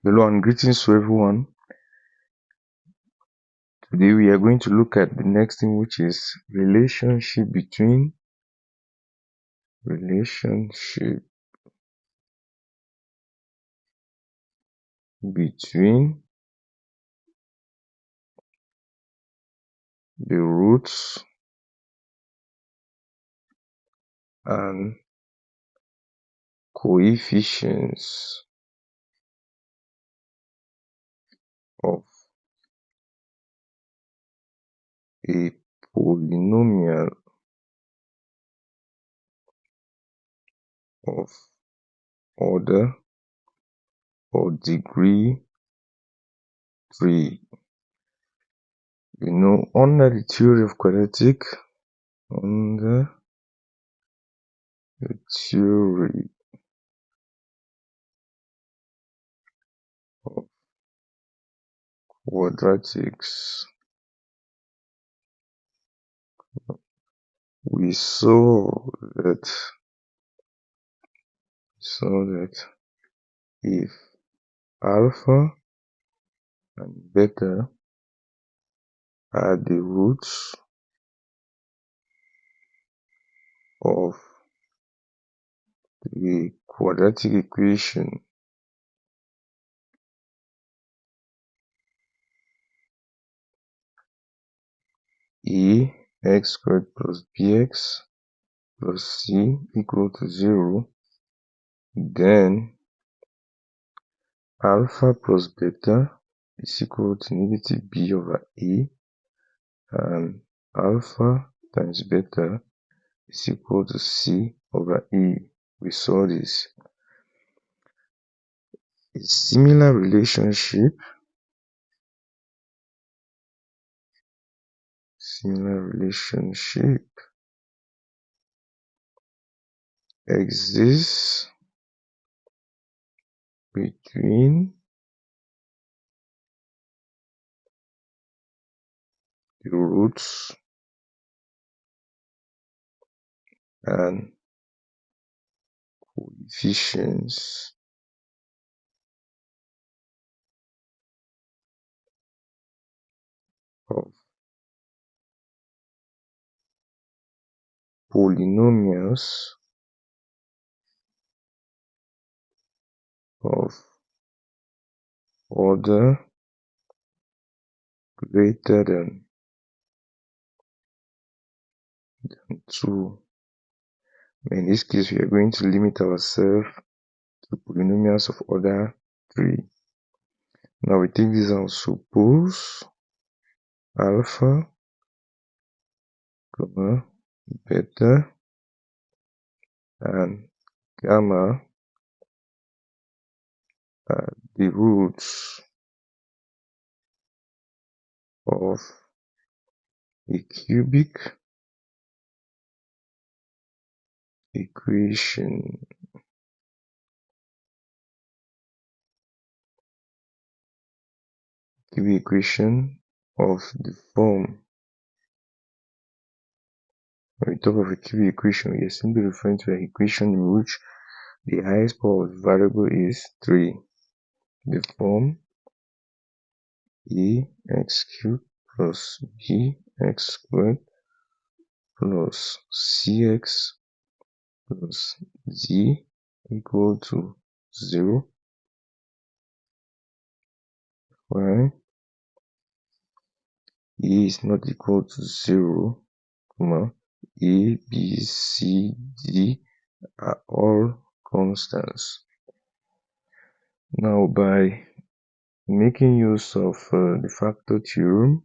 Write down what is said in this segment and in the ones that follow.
Hello and greetings to everyone. Today we are going to look at the next thing, which is relationship between the roots and coefficients of a polynomial of order or degree 3. Under the theory of quadratic, quadratics, we saw that if alpha and beta are the roots of the quadratic equation ax squared plus bx plus c equal to 0, then alpha plus beta is equal to negative b over a, and alpha times beta is equal to c over e. We saw this. A similar relationship exists between the roots and coefficients of polynomials of order greater than 2. In this case, we are going to limit ourselves to polynomials of order 3. Now we take this and suppose alpha, beta, and gamma are the roots of a cubic equation of the form. When we talk of a cubic equation, we are simply referring to an equation in which the highest power of the variable is 3. The form ax cubed plus bx squared plus cx plus z equal to 0, where a is not equal to 0, a, b, c, d are all constants. Now, by making use of the factor theorem,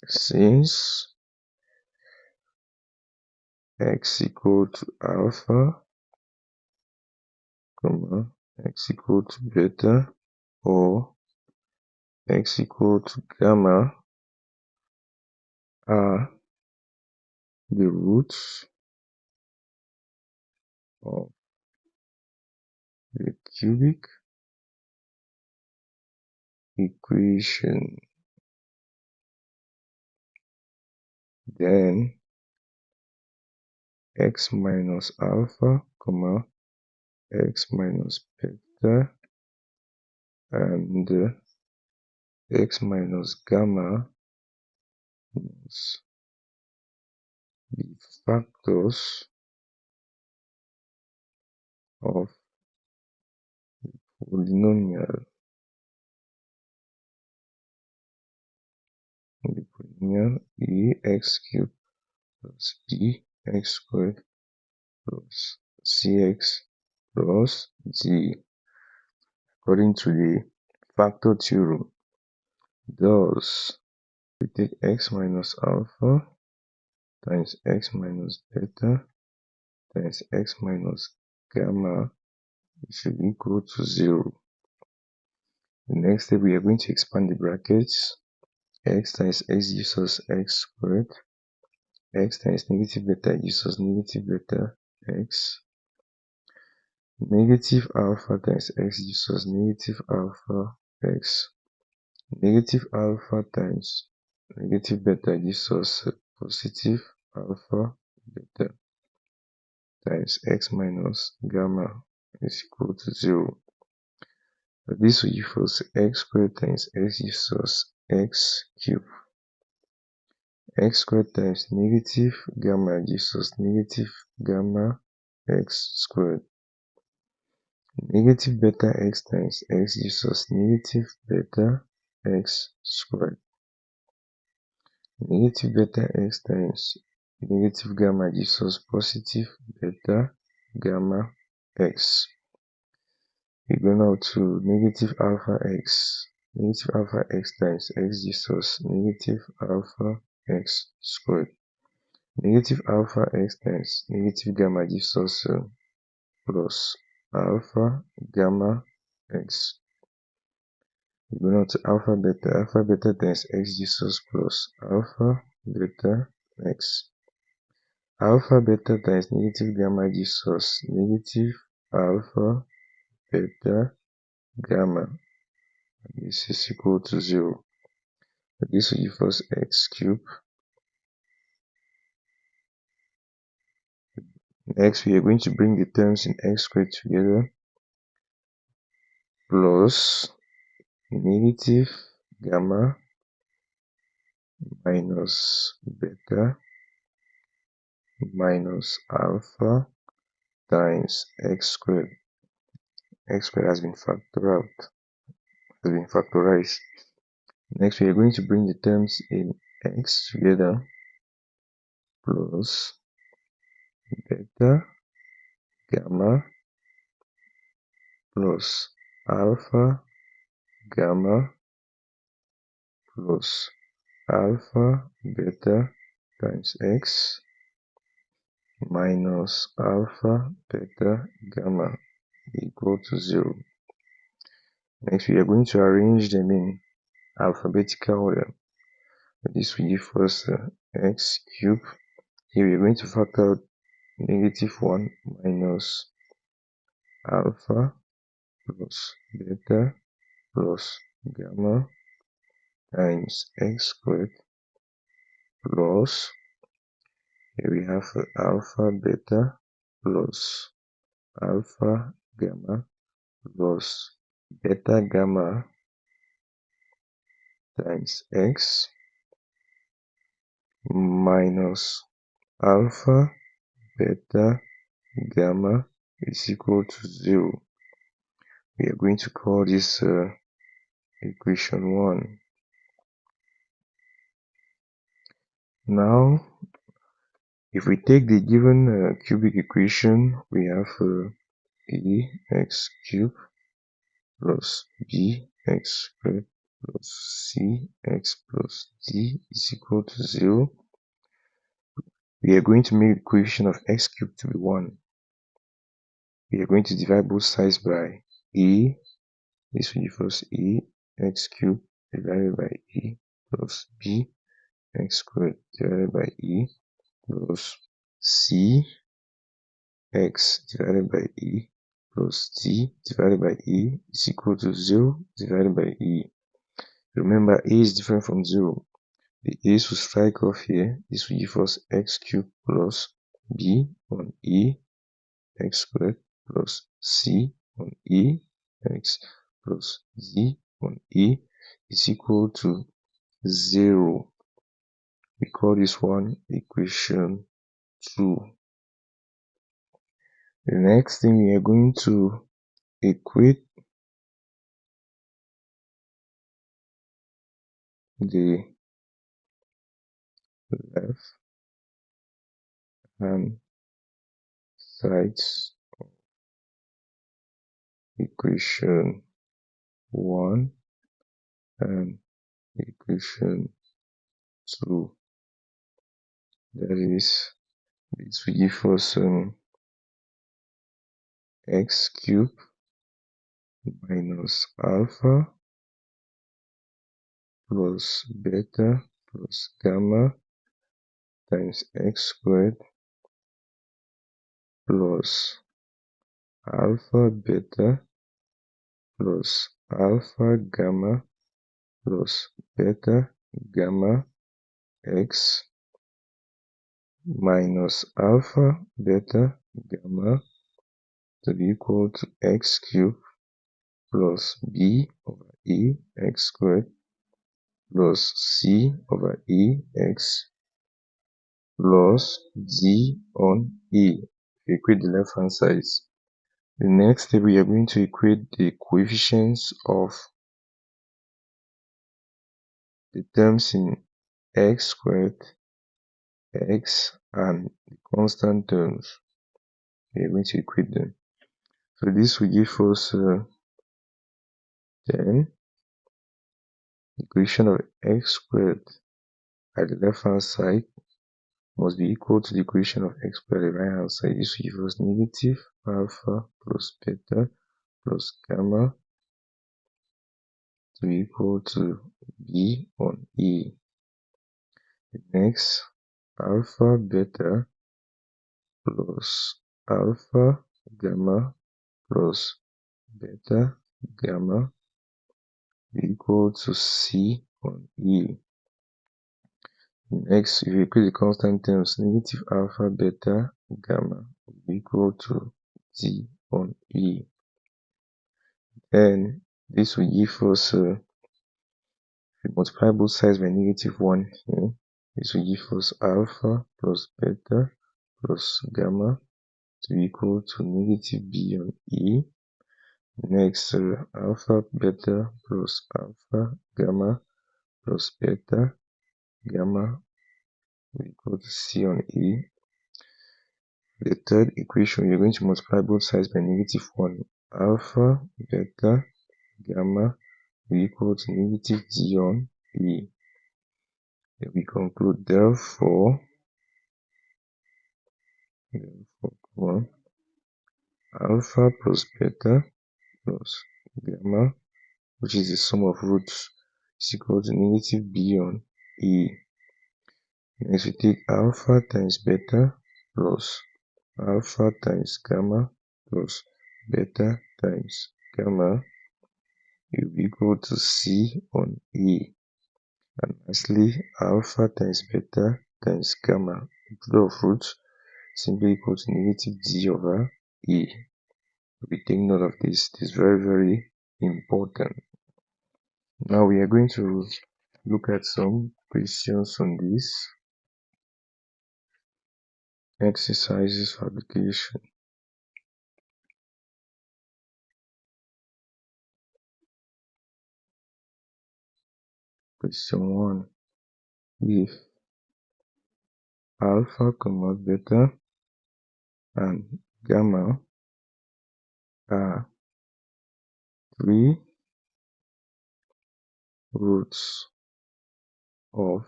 since x equal to alpha, x equal to beta, or x equal to gamma are the roots of the cubic equation. Then x minus alpha, comma, x minus beta, and x minus gamma must be factors of polynomial. The polynomial ax cubed plus bx squared plus cx plus d. According to the factor theorem, thus we take x minus alpha times x minus beta times x minus gamma should equal to 0. The next step, we are going to expand the brackets. X times x gives us x squared. X times negative beta gives us negative beta x. Negative alpha times x gives us negative alpha x. Negative alpha times negative beta gives us positive alpha beta times x minus gamma is equal to 0. This will give us x squared times x gives us x cubed. X squared times negative gamma gives us negative gamma x squared. Negative beta x times x gives us negative beta x squared. Negative beta x times negative gamma gives us positive beta gamma x. We go now to negative alpha x. Negative alpha x times x gives us negative alpha x squared. Negative alpha x times negative gamma gives us plus alpha gamma x. We go now to alpha beta. Alpha beta times x gives us plus alpha beta x. Alpha beta times negative gamma gives us negative alpha beta gamma. This is equal to 0. This will give us x cubed. Next, we are going to bring the terms in x squared together plus negative gamma minus beta minus alpha times x squared. X squared has been factorized. Next, we are going to bring the terms in x together plus beta gamma plus alpha gamma plus alpha beta times x minus alpha beta gamma equal to 0. Next, we are going to arrange them in alphabetical order. This will give us x cubed. Here we are going to factor out negative 1 minus alpha plus beta plus gamma times x squared plus, here we have alpha beta plus alpha gamma plus beta gamma times x minus alpha beta gamma is equal to 0. We are going to call this equation 1. Now, if we take the given cubic equation, we have ax cubed plus bx squared plus cx plus d is equal to 0. We are going to make the coefficient of x cubed to be 1. We are going to divide both sides by a. This will give us ax cubed divided by a plus b x squared divided by e plus c x divided by e plus t divided by e is equal to 0 divided by e. Remember, a is different from 0. The a's will strike off here. This will give us x cubed plus b on e x squared plus c on e x plus z on e is equal to 0. We call this one equation 2. The next thing we are going to equate the left hand sides of equation 1 and equation 2. That is, this will give us x cubed minus alpha plus beta plus gamma times x squared plus alpha beta plus alpha gamma plus beta gamma x minus alpha beta gamma to be equal to x cubed plus b over e x squared plus c over e x plus d on e. We equate the left hand sides. The next step, we are going to equate the coefficients of the terms in x squared, x, and the constant terms. We are going to equate them. So this will give us then the equation of x squared at the left hand side must be equal to the equation of x squared at the right hand side. This will give us negative alpha plus beta plus gamma to be equal to b on e. Next, alpha beta plus alpha gamma plus beta gamma equal to c on e. Next, if you equate the constant terms, negative alpha beta gamma will be equal to d on e. Then this will give us, if we multiply both sides by negative 1 here, this will give us alpha plus beta plus gamma to be equal to negative b on e. Next, alpha beta plus alpha gamma plus beta gamma will equal to c on e. The third equation, you're going to multiply both sides by negative 1. Alpha beta gamma will equal to negative d on e. Then we conclude, therefore, alpha plus beta plus gamma, which is the sum of roots, is equal to negative b on e. Next, we take alpha times beta plus alpha times gamma plus beta times gamma will be equal to c on e. And lastly, alpha times beta times gamma, product of roots, simply equal to negative d over e. We take note of this. This is very, very important. Now we are going to look at some questions on this. Exercises for application. Question 1. If alpha, beta, and gamma are 3 roots of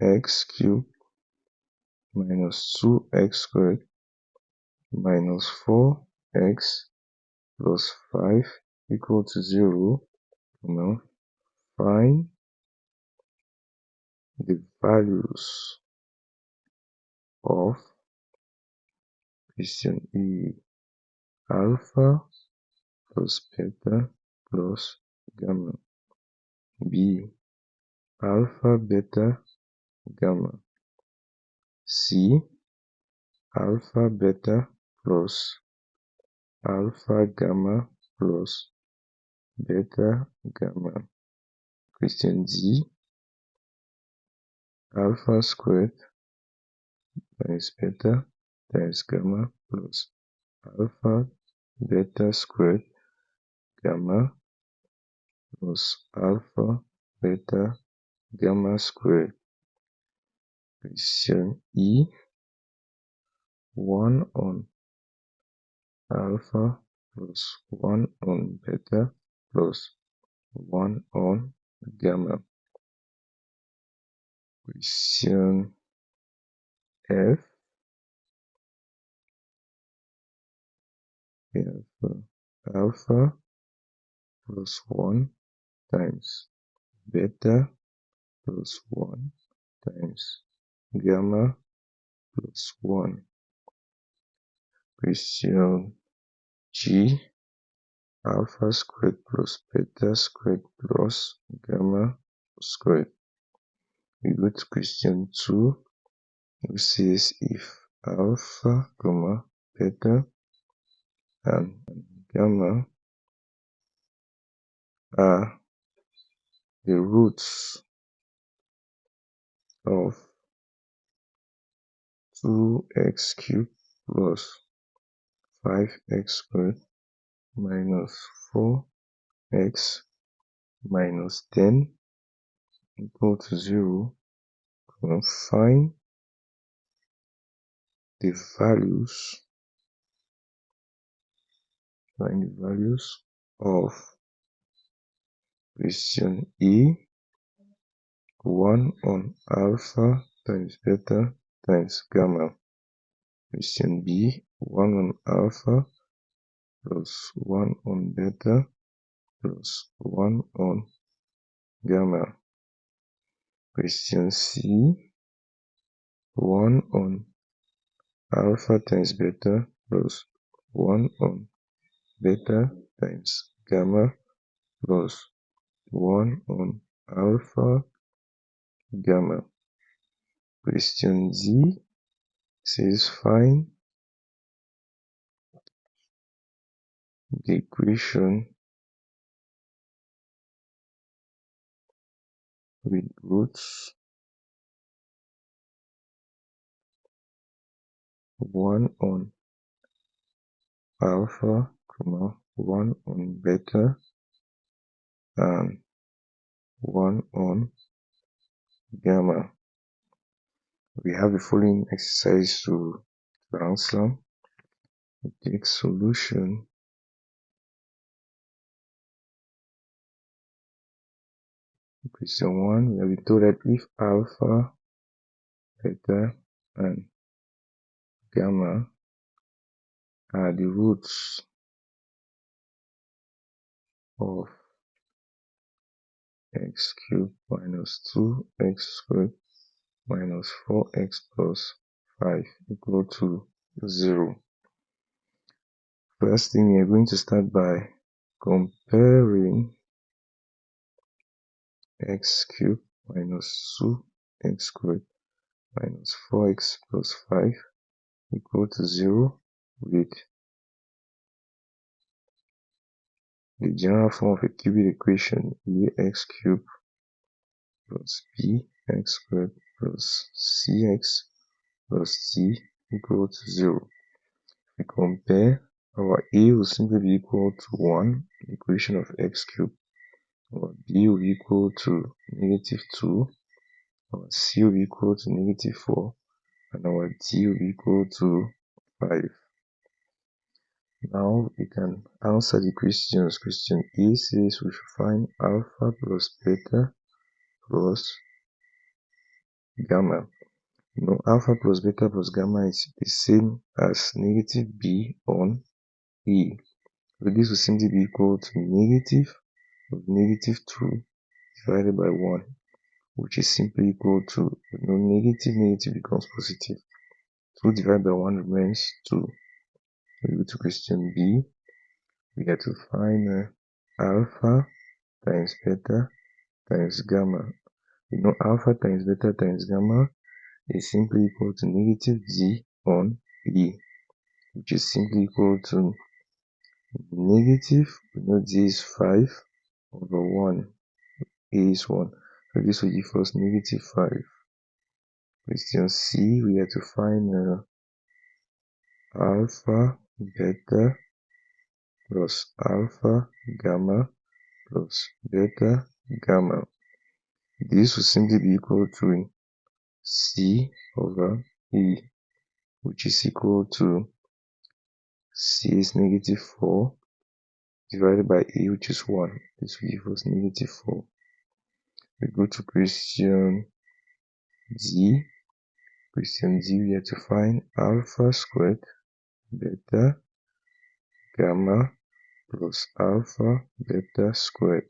x cubed minus 2x squared minus 4x plus 5 equal to 0, now find the values of question E. alpha plus beta plus gamma. B, alpha beta gamma. C, alpha beta plus alpha gamma plus beta gamma. Question D, alpha squared times beta times gamma plus alpha beta squared gamma plus alpha beta gamma squared. Question E, 1 on alpha plus 1 on beta plus 1 on gamma. Question F, we have alpha plus 1 times beta plus 1 times gamma plus 1. Question G, alpha squared plus beta squared plus gamma squared. We go to question 2, which says if alpha, beta and gamma are the roots of 2x cubed plus 5x squared minus 4x minus 10 equal to 0, find the values of question E, 1 on alpha times beta times gamma. Question B, 1 on alpha plus 1 on beta plus 1 on gamma. Question C, 1 on alpha times beta plus 1 on beta times gamma plus 1 on alpha gamma. Question D says find the equation with roots 1 on alpha, 1 on beta and 1 on gamma. We have the following exercise to answer. We take solution. Question 1, we have been told that if alpha, beta and gamma are the roots of x cubed minus 2x squared minus 4x plus 5 equal to 0. First thing, we are going to start by comparing x cubed minus 2x squared minus 4x plus 5 equal to 0 with the general form of a cubic equation, ax cubed plus bx squared plus cx plus c equal to 0. We compare, our a will simply be equal to 1, the equation of x cubed. Our b will be equal to negative 2, our c will be equal to negative 4, and our d will be equal to 5. Now we can answer the questions. Question A says we should find alpha plus beta plus gamma. Alpha plus beta plus gamma is the same as negative b on e. So this will simply be equal to negative of negative 2 divided by 1, which is simply equal to, negative becomes positive. 2 divided by 1 remains 2. We go to question B. We have to find alpha times beta times gamma. We know alpha times beta times gamma is simply equal to negative d on e, which is simply equal to negative, we know d is 5 over 1, a is 1, so this will give us negative 5. Question C, we have to find alpha beta plus alpha gamma plus beta gamma. This will simply be equal to c over e, which is equal to c is negative 4 divided by e, which is 1. This will give us negative 4. We go to question D. Question D, we have to find alpha squared beta gamma plus alpha beta squared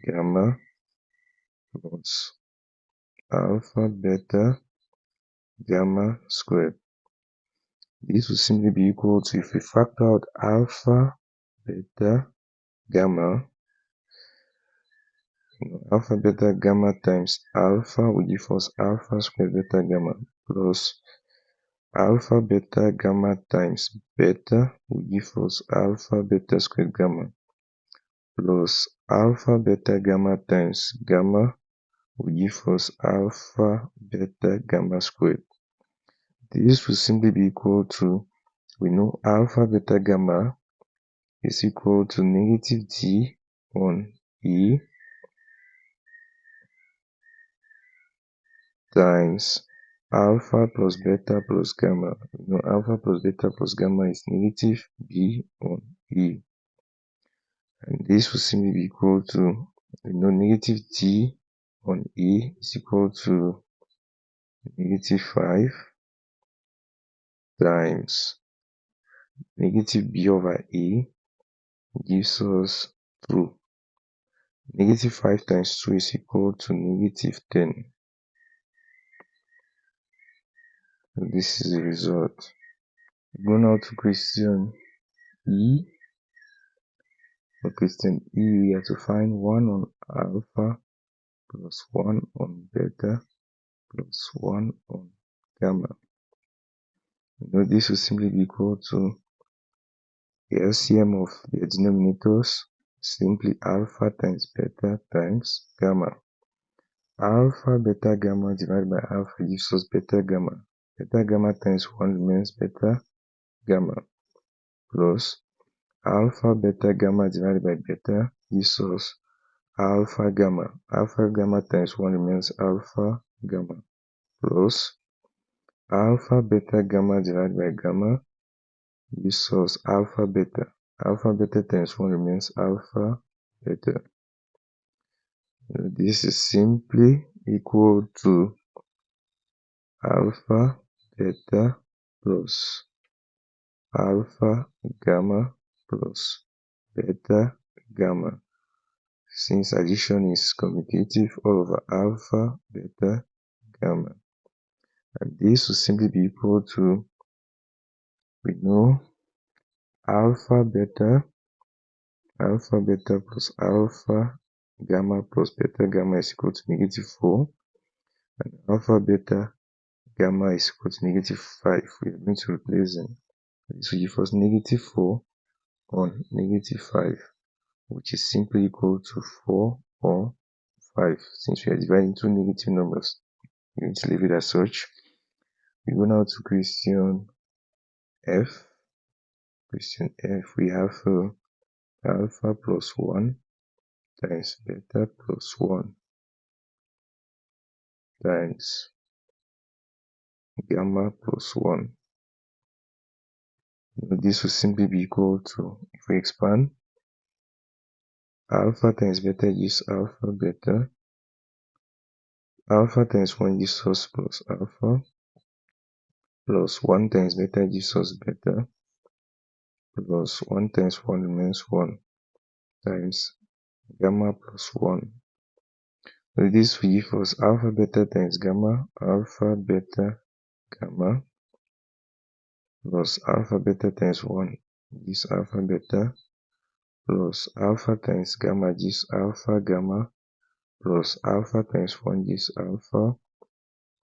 gamma plus alpha beta gamma squared. This will simply be equal to, if we factor out alpha beta gamma, alpha beta gamma times alpha will give us alpha squared beta gamma plus alpha beta gamma times beta will give us alpha beta squared gamma plus alpha beta gamma times gamma will give us alpha beta gamma squared. This will simply be equal to, we know alpha beta gamma is equal to negative d on e times alpha plus beta plus gamma. We know alpha plus beta plus gamma is negative b on e. And this will simply be equal to, we know negative d on e is equal to negative 5 times negative b over e gives us 2. Negative 5 times 2 is equal to negative 10. And this is the result. Go now to question E. For question E, we have to find 1 on alpha plus 1 on beta plus 1 on gamma. Now this will simply be equal to the LCM of the denominators, simply alpha times beta times gamma. Alpha beta gamma divided by alpha gives us beta gamma. Beta gamma times 1 remains beta gamma plus alpha beta gamma divided by beta gives us alpha gamma. Alpha gamma times 1 remains alpha gamma plus alpha beta gamma divided by gamma gives us alpha beta. Alpha beta times 1 remains alpha beta. This is simply equal to alpha beta plus alpha gamma plus beta gamma. Since addition is commutative, all over alpha beta gamma. And this will simply be equal to, we know alpha beta plus alpha gamma plus beta gamma is equal to negative 4, and alpha beta gamma is equal to negative 5. We are going to replace them. This will give us negative 4 on negative 5, which is simply equal to 4 or 5. Since we are dividing two negative numbers, we're going to leave it as such. We go now to question F. Question F, we have alpha plus 1 times beta plus 1 times gamma plus 1. Now this will simply be equal to, if we expand, alpha times beta gives alpha beta, alpha times 1 gives us plus alpha, plus 1 times beta gives us beta, plus 1 times 1 remains 1 times gamma plus 1. So this will give us alpha beta times gamma, alpha beta gamma, plus alpha beta times 1 gives alpha beta, plus alpha times gamma gives alpha gamma, plus alpha times 1 gives alpha,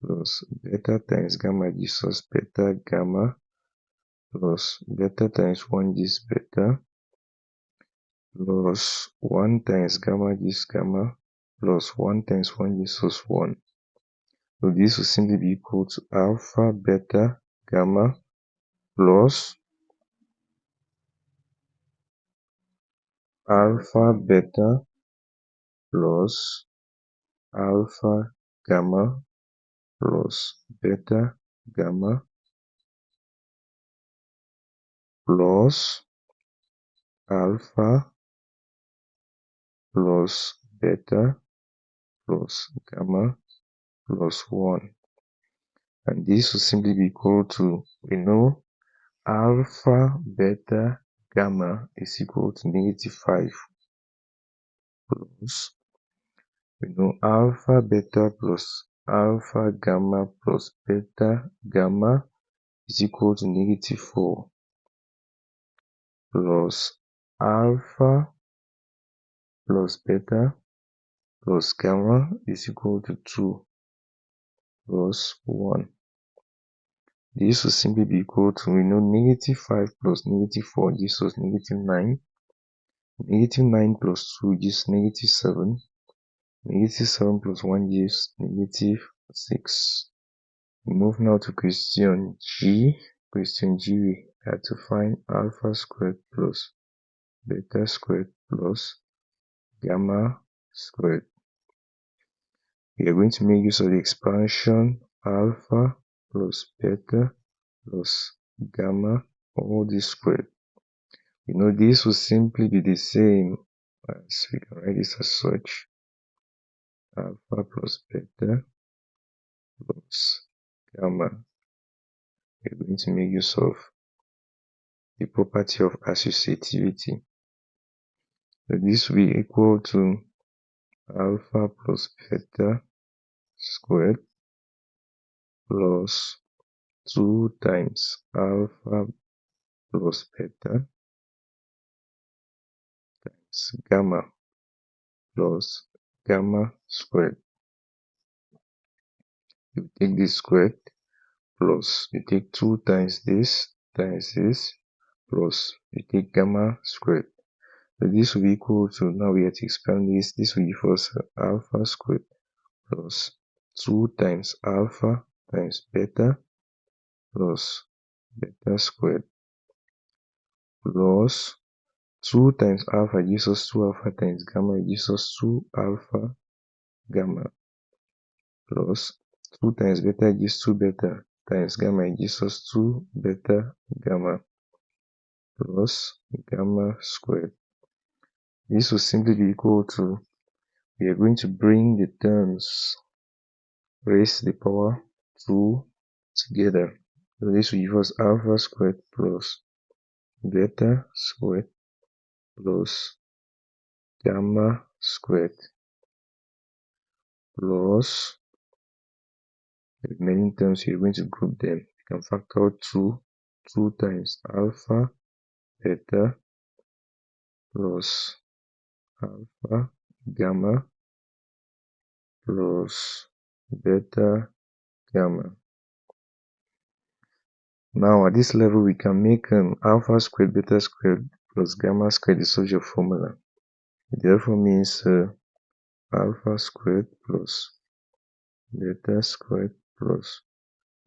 plus beta times gamma gives us beta gamma, plus beta times 1 gives beta, plus 1 times gamma gives gamma, plus 1 times 1 gives us 1. So this will simply be equal to alpha beta gamma plus alpha beta plus alpha gamma plus beta gamma plus alpha plus beta plus gamma plus 1. And this will simply be equal to, we know alpha beta gamma is equal to -5 plus, we know alpha beta plus alpha gamma plus beta gamma is equal to -4 plus alpha plus beta plus gamma is equal to 2 plus 1. This will simply be equal to, we know -5 plus -4 gives us -9. -9 plus 2 gives -7. -7 plus 1 gives -6. We move now to question G. Question G, we have to find alpha squared plus beta squared plus gamma squared. We are going to make use of the expansion alpha plus beta plus gamma all this squared. You know this will simply be the same as, we can write this as such, alpha plus beta plus gamma. We are going to make use of the property of associativity. So this will be equal to alpha plus beta squared plus 2 times alpha plus beta times gamma plus gamma squared. You take this squared plus you take 2 times this plus you take gamma squared. So this will be equal to, now we have to expand this will give us alpha squared plus 2 times alpha times beta plus beta squared plus 2 times alpha gives us 2 alpha times gamma, it gives us 2 alpha gamma plus 2 times beta gives 2 beta times gamma, it gives us 2 beta gamma plus gamma squared. This will simply be equal to, we are going to bring the terms raised to the power 2 together. So this will give us alpha squared plus beta squared plus gamma squared plus the remaining terms. We are going to group them. You can factor 2 times alpha beta plus alpha gamma plus beta gamma. Now at this level we can make alpha squared beta squared plus gamma squared the subject formula. It therefore means alpha squared plus beta squared plus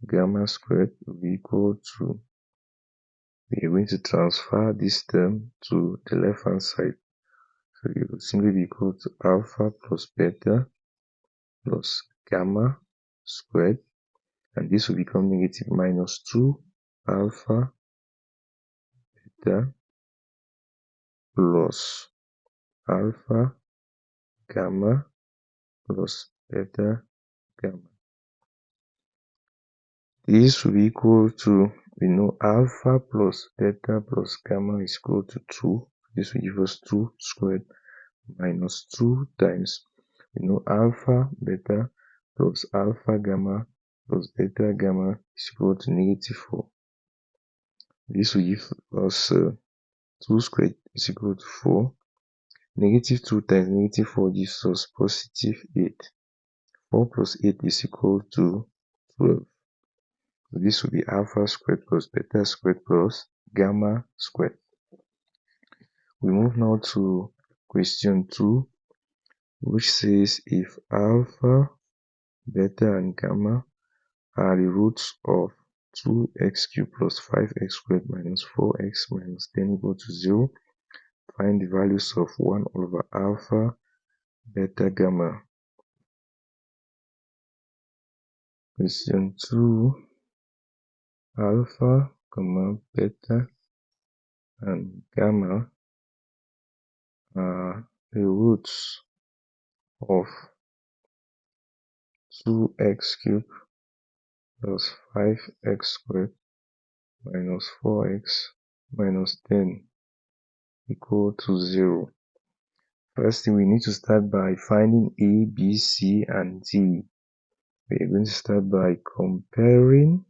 gamma squared will be equal to, we are going to transfer this term to the left hand side. So it will simply be equal to alpha plus beta plus gamma squared, and this will become negative minus 2 alpha beta plus alpha gamma plus beta gamma. This will be equal to, we know alpha plus beta plus gamma is equal to 2. This will give us 2 squared minus 2 times, we know alpha beta plus alpha gamma plus beta gamma is equal to -4. This will give us 2 squared is equal to 4. Negative 2 times negative 4 gives us positive 8. 4 plus 8 is equal to 12. So this will be alpha squared plus beta squared plus gamma squared. We move now to question 2, which says if alpha, beta, and gamma are the roots of 2x cubed plus 5x squared minus 4x minus 10 equal to 0, find the values of 1 over alpha, beta, gamma. Question 2, alpha, beta, and gamma are the roots of 2x cubed plus 5x squared minus 4x minus 10 equal to 0. First thing, we need to start by finding A, B, C, and D. We are going to start by comparing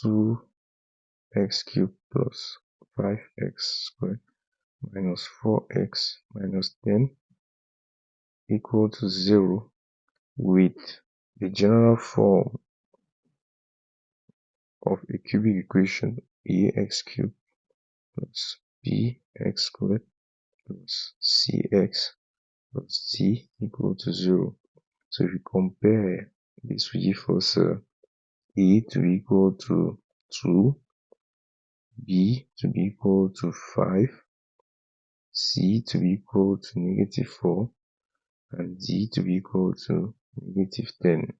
2x cubed plus 5x squared minus 4x minus 10 equal to 0 with the general form of a cubic equation ax cubed plus bx squared plus cx plus d equal to 0. So if we compare this, we give us a to be equal to 2, b to be equal to 5, c to be equal to negative 4, and d to be equal to negative 10.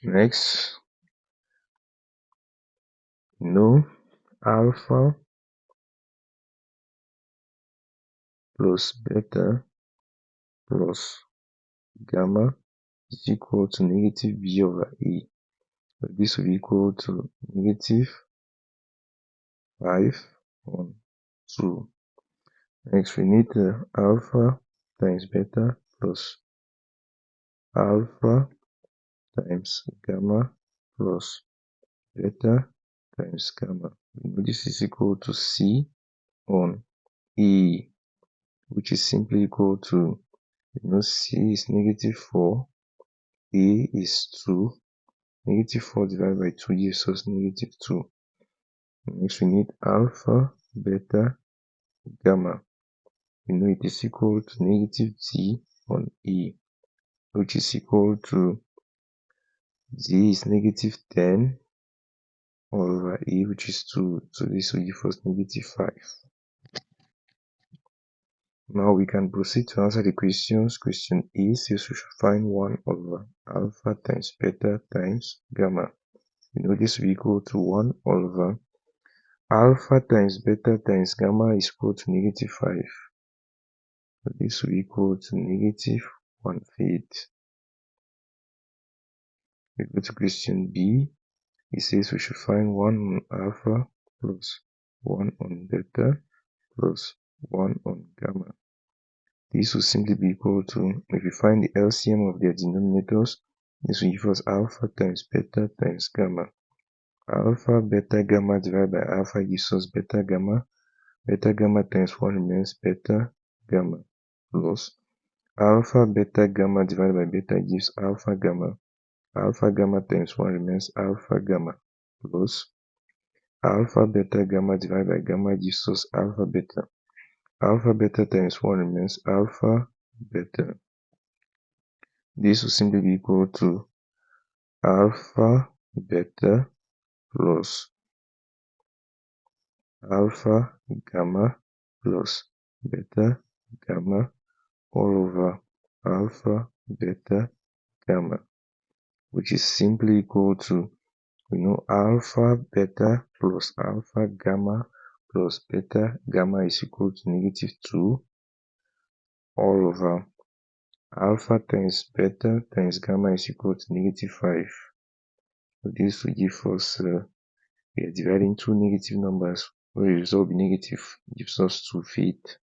Next, know alpha plus beta plus gamma is equal to negative b over a. So this will be equal to negative 5 on 2. Next, we need alpha times beta plus alpha times gamma plus beta times gamma. We know this is equal to C on E, which is simply equal to, C is negative 4, A is 2, negative 4 divided by 2 gives us negative 2. Next, we need alpha, beta, gamma. We know it is equal to negative D on E, which is equal to D is negative 10 all over E, which is 2. So this will give us negative 5. Now we can proceed to answer the questions. Question A says we should find 1 over alpha times beta times gamma. We know this will be equal to 1 over alpha times beta times gamma is equal to negative 5. So this will be equal to negative 1/5. We go to question B. It says we should find 1 on alpha plus 1 on beta plus 1 on gamma. This will simply be equal to, if we find the LCM of their denominators, this will give us alpha times beta times gamma. Alpha, beta, gamma divided by alpha gives us beta gamma. Beta gamma times 1 remains beta gamma plus alpha, beta, gamma divided by beta gives alpha gamma. Alpha gamma times 1 remains alpha gamma plus alpha beta gamma divided by gamma gives us alpha beta. Alpha beta times 1 remains alpha beta. This will simply be equal to alpha beta plus alpha gamma plus beta gamma all over alpha beta gamma, which is simply equal to, alpha beta plus alpha gamma plus beta gamma is equal to negative 2 all over alpha times beta times gamma is equal to negative 5. So this will give us, we are dividing two negative numbers where the result will be negative, gives us 2/5.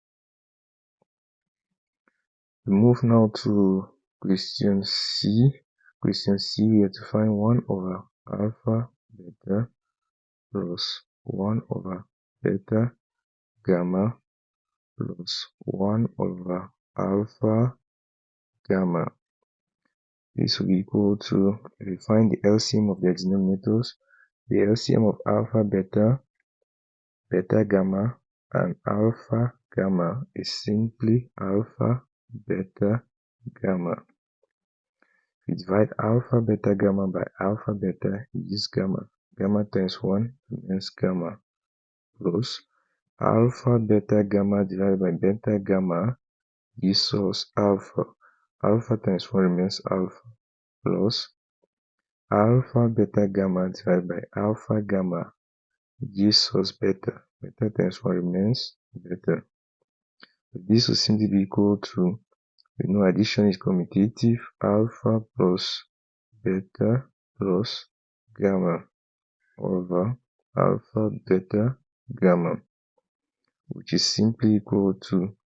We move now to question C. Question C, we have to find 1 over alpha beta plus 1 over beta gamma plus 1 over alpha gamma. This will be equal to, if we find the LCM of their denominators, the LCM of alpha beta, beta gamma, and alpha gamma is simply alpha beta gamma. If we divide alpha beta gamma by alpha beta, it gives gamma. Gamma times 1 remains gamma plus alpha beta gamma divided by beta gamma gives us alpha. Alpha times 1 remains alpha plus alpha beta gamma divided by alpha gamma gives us beta. Beta times 1 remains beta. This will simply be equal to, we know addition is commutative, alpha plus beta plus gamma over alpha beta gamma, which is simply equal to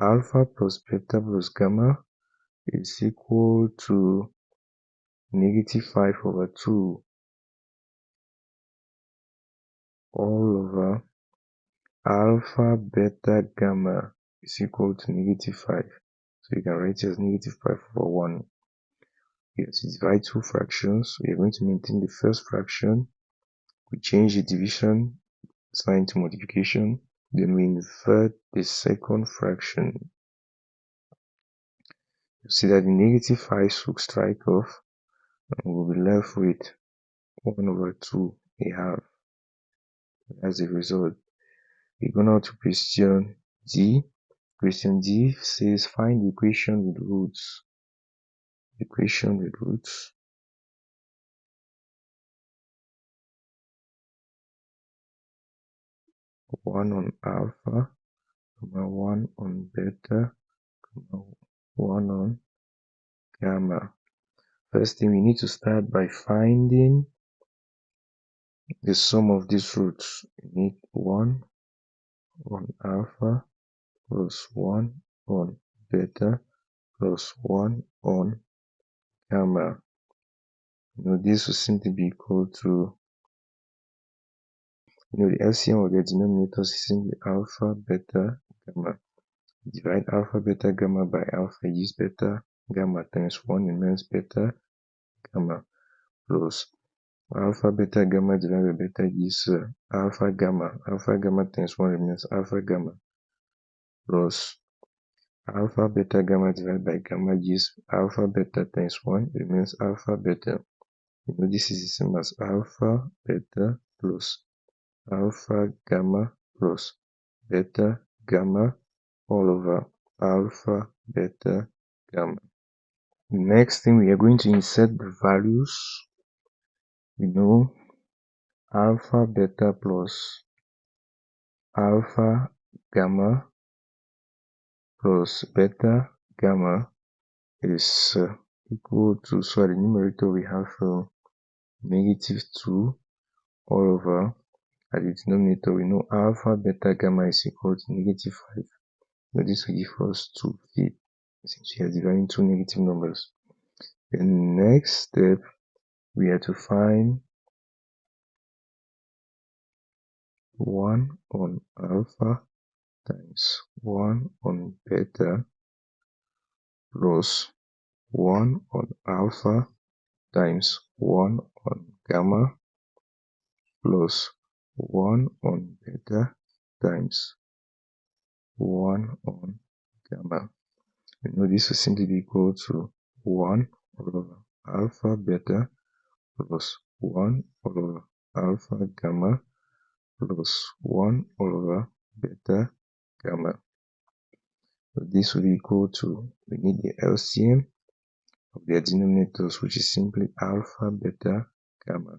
alpha plus beta plus gamma is equal to negative 5 over 2 all over alpha beta gamma is equal to negative 5. So you can write it as negative 5 over 1. Yes, we divide two fractions. We are going to maintain the first fraction. We change the division sign to multiplication. Then we invert the second fraction. You see that the negative 5 will strike off and we'll be left with 1 over 2 a half. As a result, we go now to question D. Question D says find the equation with roots. Equation with roots. One on alpha, 1 on beta, 1 on gamma. First thing, we need to start by finding the sum of these roots. We need 1 on alpha plus 1 on beta plus 1 on gamma. This will simply be equal to, the LCM of the denominators is simply alpha, beta, gamma. Divide alpha, beta, gamma by alpha gives beta, gamma times 1 remains beta, gamma, plus alpha, beta, gamma divided by beta gives alpha, gamma. Alpha, gamma times 1 remains alpha, gamma, plus alpha, beta, gamma divided by gamma gives alpha, beta times 1 remains alpha, beta. This is the same as alpha, beta plus alpha, gamma plus beta, gamma all over alpha, beta, gamma. Next thing, we are going to insert the values. Alpha, beta plus alpha, gamma plus beta, gamma is equal to, so at the numerator we have negative 2 all over, at the denominator we know alpha, beta, gamma is equal to negative 5. Now this will give us 2 feet since we are dividing two negative numbers. The next step, we have to find 1 on alpha times 1 on beta plus 1 on alpha times 1 on gamma plus 1 on beta times 1 on gamma. This will simply be equal to 1 over alpha beta plus 1 over alpha gamma plus 1 over beta gamma. So this will be equal to, we need the LCM of their denominators, which is simply alpha beta gamma.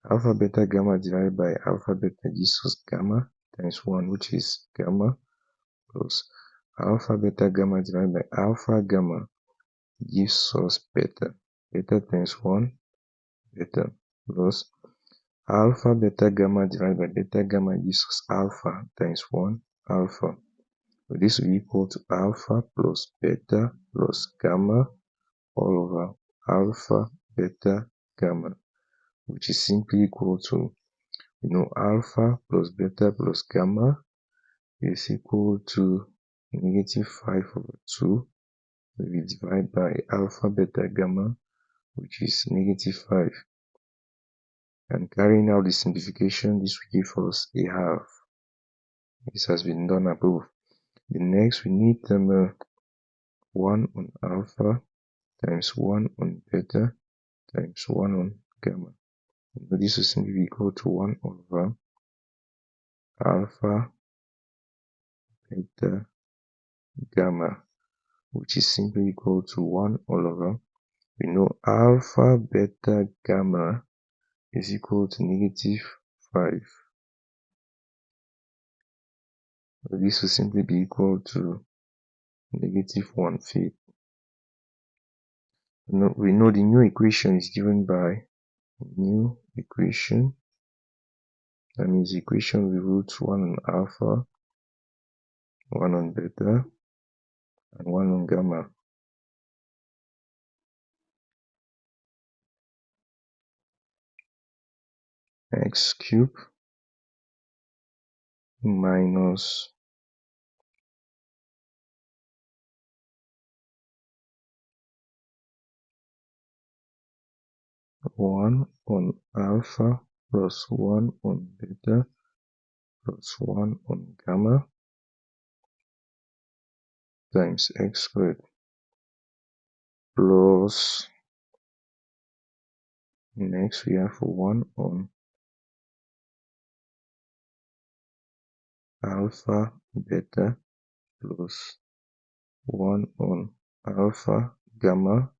Alpha beta gamma divided by alpha beta gives us gamma times 1, which is gamma, plus alpha beta gamma divided by alpha gamma gives us beta. Beta times 1, beta, plus alpha beta gamma divided by beta gamma gives us alpha times 1, alpha. So this will be equal to alpha plus beta plus gamma all over alpha beta gamma. which is simply equal to, alpha plus beta plus gamma is equal to negative 5 over 2. We divide by alpha beta gamma, which is negative 5. And carrying out the simplification, this will give us a half. This has been done above. The next, we need 1 on alpha times 1 on beta times 1 on gamma. This will simply be equal to 1 over alpha beta gamma, which is simply equal to 1 all over. We know alpha beta gamma is equal to negative 5. This will simply be equal to negative 1/5. We know the new equation is given by new equation. That means the equation will root 1 on alpha, 1 on beta, and 1 on gamma. X cube minus 1 on alpha plus 1 on beta plus 1 on gamma times x squared plus, next we have 1 on alpha beta plus 1 on alpha gamma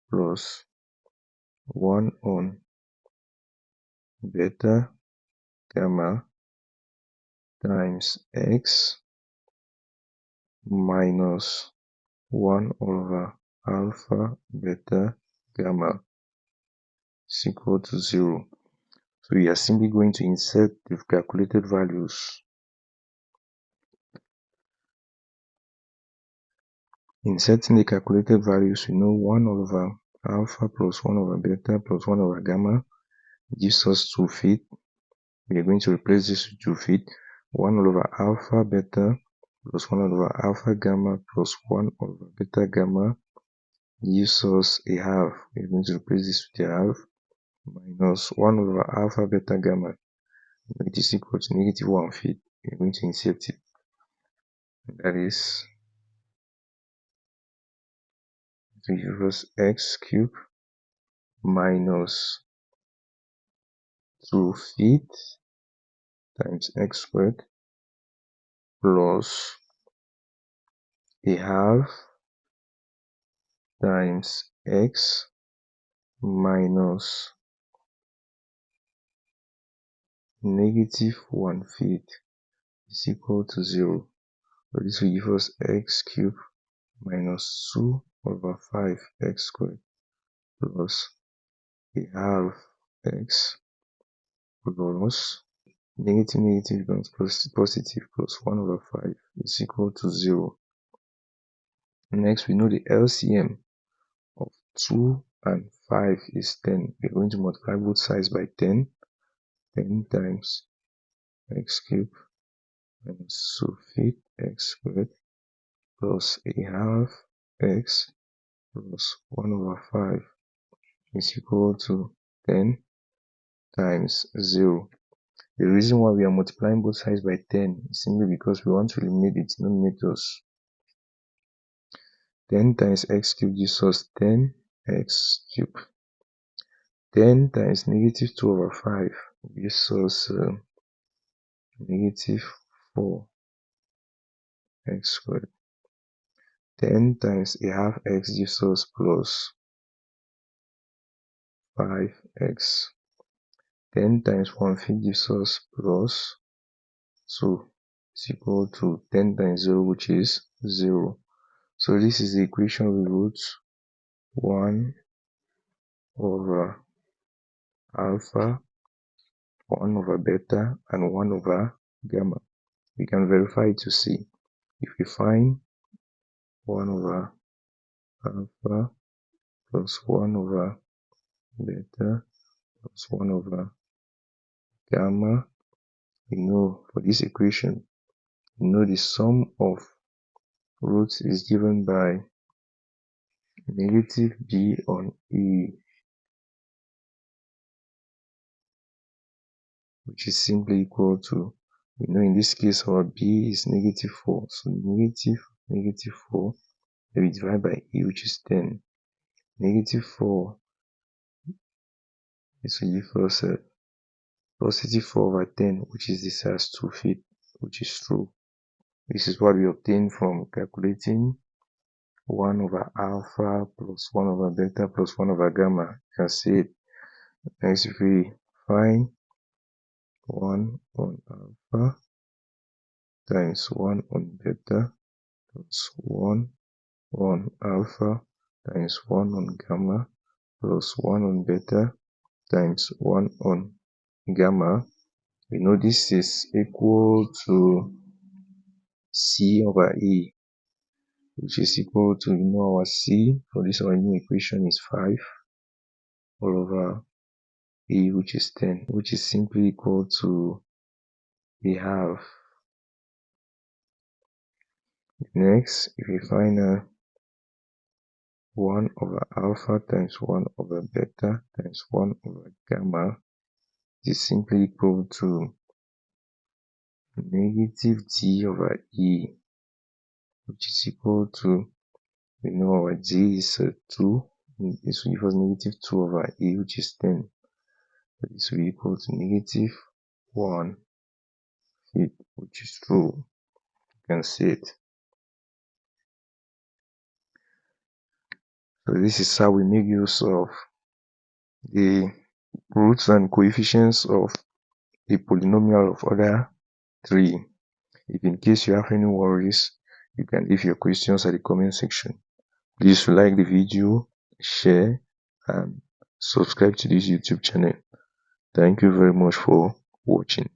plus 1 on beta gamma times x minus 1 over alpha beta gamma is equal to 0. So we are simply going to insert the calculated values. Inserting the calculated values, we know 1 over alpha plus 1 over beta plus 1 over gamma gives us 2 feet. We are going to replace this with 2 feet. 1 over alpha beta plus 1 over alpha gamma plus 1 over beta gamma gives us a half. We are going to replace this with a half minus 1 over alpha beta gamma. It is equal to negative 1/5. We are going to insert it. That is to give us x cubed minus 2 feet times x squared plus a half times x minus negative 1/5 is equal to 0. So this will give us x cubed minus 2 over 5 x squared plus a half x plus negative becomes positive plus 1 over 5 is equal to 0. Next, we know the LCM of 2 and 5 is 10. We're going to multiply both sides by 10. 10 times x cubed minus 2 feet x squared plus a half x plus 1 over 5 is equal to 10 times 0. The reason why we are multiplying both sides by 10 is simply because we want to eliminate the denominators. 10 times x cubed gives us 10x cubed. 10 times negative 2 over 5 gives us negative 4x squared. 10 times a half x gives us plus 5x. 10 times 1/5 gives us plus 2 is equal to 10 times 0, which is 0. So this is the equation we wrote 1 over alpha, 1 over beta, and 1 over gamma. We can verify it to see. If we find 1 over alpha plus 1 over beta plus 1 over gamma. We know for this equation, we know the sum of roots is given by negative b on e, which is simply equal to, we know in this case our b is negative 4, so negative 4, then we divide by e, which is 10. Negative 4 is will give us positive 4 over 10, which is the size 2 feet, which is true. This is what we obtain from calculating 1 over alpha plus 1 over beta plus 1 over gamma. You can see it. Next, if we find 1 on alpha times 1 on beta plus 1 on alpha times 1 on gamma plus 1 on beta times 1 on gamma, we know this is equal to c over e, which is equal to, you know, our c for this our new equation is 5 all over e, which is 10, which is simply equal to the half. Next, if we find 1 over alpha times 1 over beta times 1 over gamma, it is simply equal to negative d over e, which is equal to, we know our d is 2, this will give us negative 2 over e, which is 10. So this will equal to negative 1 feet, which is true. You can see it. So this is how we make use of the roots and coefficients of a polynomial of order 3. If in case you have any worries, you can leave your questions at the comment section. Please like the video, share, and subscribe to this YouTube channel. Thank you very much for watching.